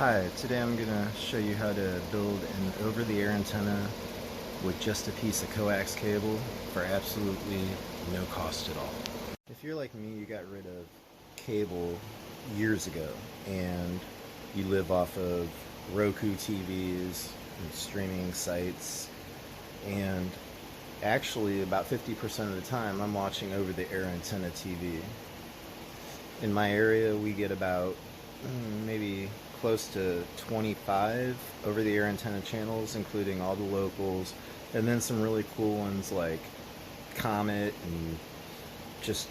Hi, today I'm going to show you how to build an over-the-air antenna with just a piece of coax cable for absolutely no cost at all. If you're like me, you got rid of cable years ago and you live off of Roku TVs and streaming sites, and actually about 50% of the time I'm watching over-the-air antenna TV. In my area we get about maybe close to 25 over-the-air antenna channels, including all the locals, and then some really cool ones like Comet and just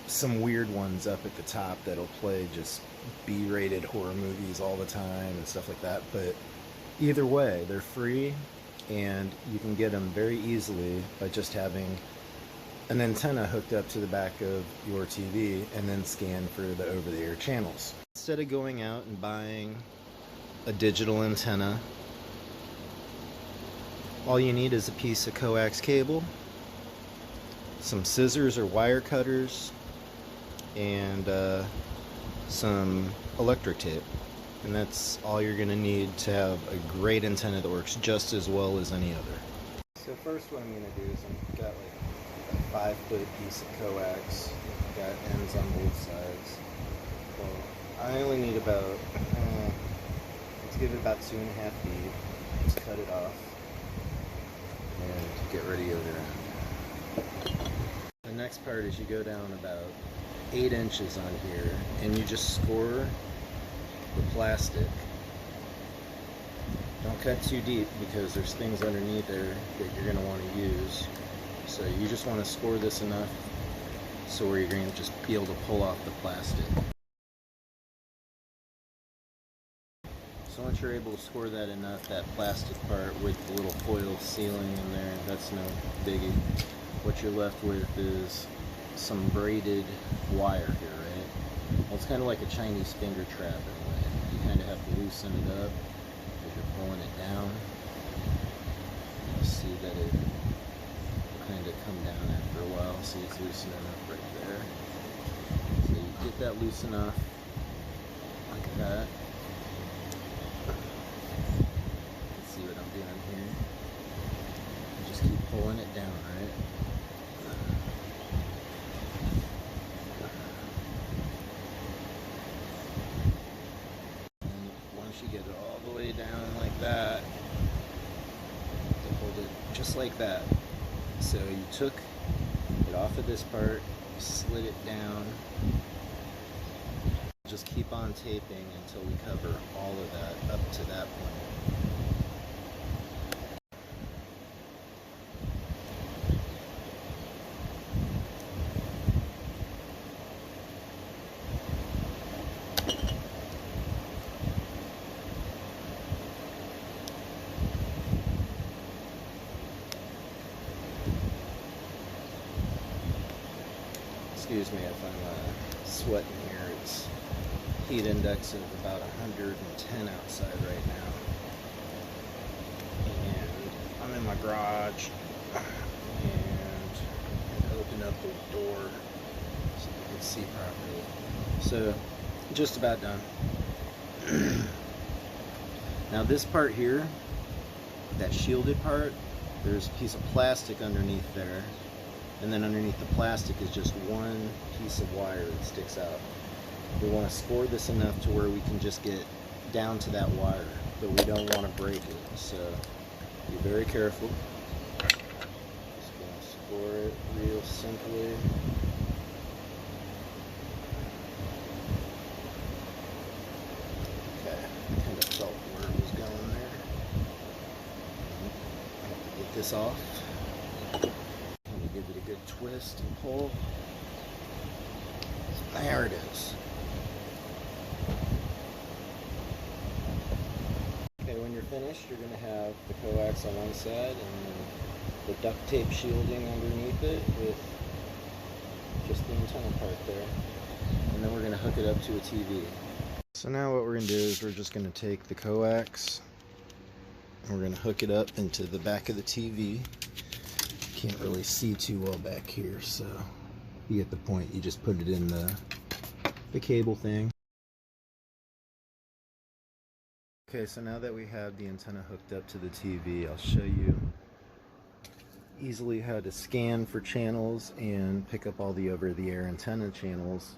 some weird ones up at the top that'll play just B-rated horror movies all the time and stuff like that. But either way, they're free and you can get them very easily by just having an antenna hooked up to the back of your TV and then scan for the over-the-air channels. Instead of going out and buying a digital antenna, all you need is a piece of coax cable, some scissors or wire cutters, and some electric tape. And that's all you're going to need to have a great antenna that works just as well as any other. So first what I'm going to do is I've got like a 5-foot piece of coax, got ends on both sides. Well, I only need about, let's give it about 2.5 feet. Just cut it off and get ready over there. The next part is you go down about 8 inches on here and you just score the plastic. Don't cut too deep because there's things underneath there that you're going to want to use. So you just want to score this enough so where you're going to just be able to pull off the plastic. So once you're able to score that enough, that plastic part with the little foil sealing in there, that's no biggie. What you're left with is some braided wire here, right? Well, it's kind of like a Chinese finger trap in a way. You kind of have to loosen it up as you're pulling it down. You'll see that it will kind of come down after a while. See, it's loosening up right there. So you get that loose enough, like that. See what I'm doing here? You just keep pulling it down, right? And once you get it all the way down like that, you hold it just like that. So you took it off of this part, you slid it down. Just keep on taping until we cover all of that up to that point. Excuse me if I'm sweating here. It's heat index of about 110 outside right now. And I'm in my garage and open up the door so you can see properly. So just about done. Now this part here, that shielded part, there's a piece of plastic underneath there. And then underneath the plastic is just one piece of wire that sticks out. We want to score this enough to where we can just get down to that wire, but we don't want to break it. So be very careful. Just going to score it real simply. Okay, I kind of felt where it was going there. I have to get this off. Give it a good twist and pull. There it is. Okay, when you're finished, you're going to have the coax on one side and the duct tape shielding underneath it with just the antenna part there. And then we're going to hook it up to a TV. So now what we're going to do is we're just going to take the coax and we're going to hook it up into the back of the TV. Can't really see too well back here, so you get the point. You just put it in the cable thing. Okay, so now that we have the antenna hooked up to the TV, I'll show you easily how to scan for channels and pick up all the over-the-air antenna channels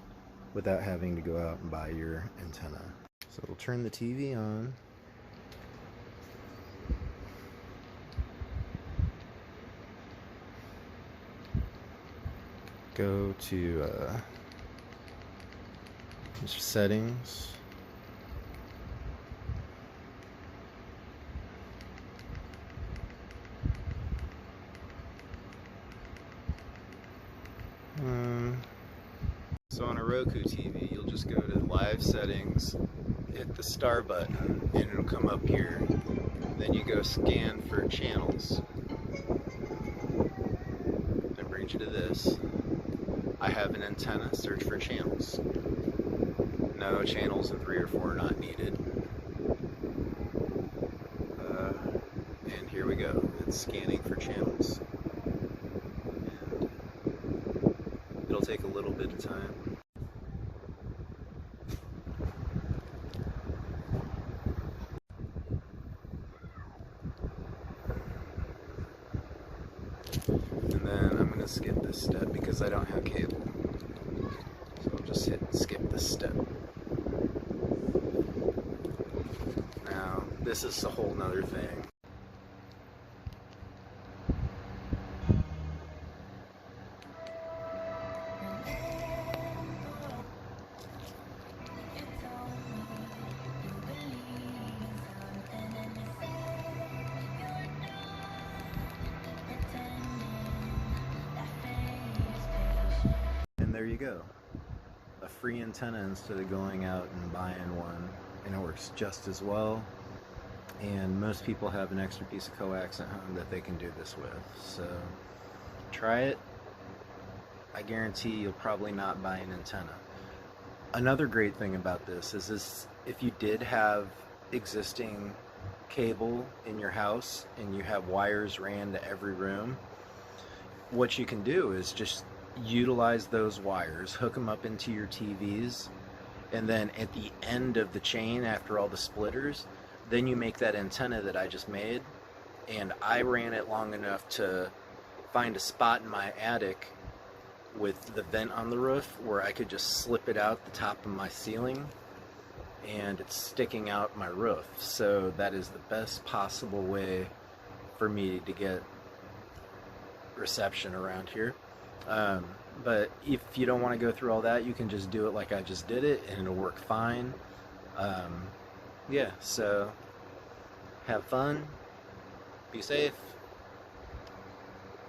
without having to go out and buy your antenna. So we'll turn the TV on. Go to settings. So on a Roku TV, you'll just go to live settings, hit the star button, and it'll come up here. Then you go scan for channels. That brings you to this. I have an antenna, search for channels. No, channels in 3 or 4 are not needed. And here we go, it's scanning for channels. And it'll take a little bit of time. And then I'm going to skip this step because I don't have cable. So I'll just hit skip this step. Now, this is a whole nother thing. And there you go. A free antenna instead of going out and buying one, and it works just as well. And most people have an extra piece of coax at home that they can do this with. So try it. I guarantee you'll probably not buy an antenna. Another great thing about this is if you did have existing cable in your house and you have wires ran to every room, what you can do is just utilize those wires, hook them up into your TVs, and then at the end of the chain, after all the splitters, then you make that antenna that I just made. And I ran it long enough to find a spot in my attic with the vent on the roof where I could just slip it out the top of my ceiling, and it's sticking out my roof. So that is the best possible way for me to get reception around here. But if you don't want to go through all that, you can just do it like I just did it, and it'll work fine. Yeah, so have fun, be safe.